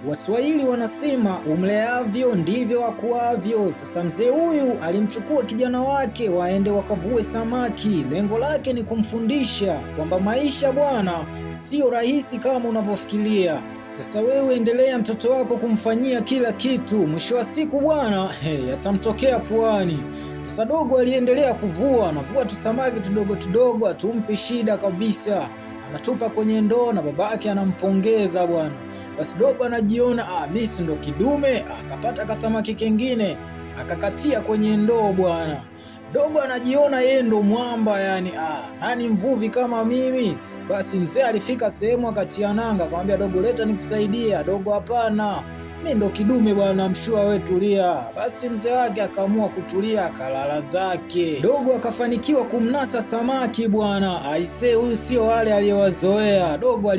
Waswahili wanasema umleavyo ndivyo akuavyo. Sasa mzee huyu alimchukua kijana wake waende wakavue samaki. Lengo lake ni kumfundisha kwamba maisha bwana sio rahisi kama unavyofikiria. Sasa wewe endelea mtoto wako kumfanyia kila kitu, mwisho wa siku bwana atamtokea puani. Sasa dogo aliendelea kuvua, anavua tu samaki tudogo, atumpi shida kabisa, anatupa kwenye ndoo na babake anampongeza bwana. Basi dogo anajiona mimi si ndo kidume, akapata kasamaki kengine akakatia kwenye ndoo bwana. Dogo anajiona yeye ndo mwamba, yani nani mvuvi kama mimi. Basi mzee alifika sehemu akatia nanga, akamwambia dogo, leta nikusaidia. Dogo, hapana, mimi ndo kidume bwana, mshua wewe, tulia. Basi mzee wake akaamua kutulia, akalala zake. Dogo akafanikiwa kumnasa samaki bwana. Aisee, huyu sio wale aliyowazoea. Dogo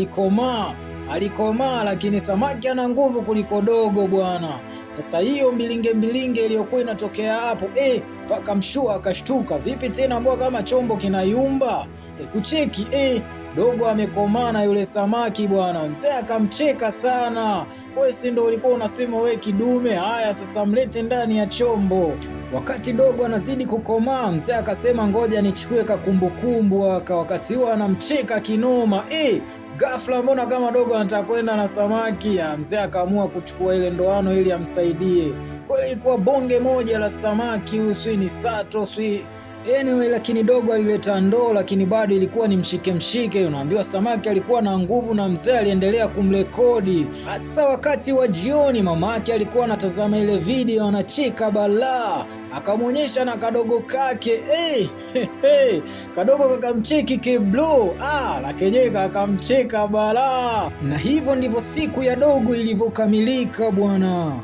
alikomaa, lakini samaki ana nguvu kuliko dogo bwana. Sasa hiyo mbilinge iliyokuwa inatokea hapo mpaka mshua akashtuka, vipi tena mbona kama chombo kinayumba? Kucheki dogo amekomaa na yule samaki bwana. Mzee akamcheka sana, wewe si ndio ulikuwa unasema wewe kidume? Haya sasa mlete ndani ya chombo. Wakati dogo anazidi kukomaa, mzee akasema ngoja nichukue kakumbukumbu. Wakati huo anamcheka kinoma. Ghafla mbona kama dogo anataka kwenda na samaki, mzee akaamua kuchukua ile ndoano ili amsaidie. Kweli ilikuwa bonge moja la samaki, uswi ni sato swi anyway, lakini dogo alileta ndoo, lakini bado ilikuwa ni mshike. Unaambiwa samaki alikuwa na nguvu na mzee aliendelea kumrekodi. Hasa wakati wa jioni mamake alikuwa anatazama ile video, anacheka balaa, akamwonyesha na kadogo kake. Kadogo kakamcheki kiblo, na kenyewe kakamcheka balaa. Na hivyo ndivyo siku ya dogo ilivyokamilika bwana.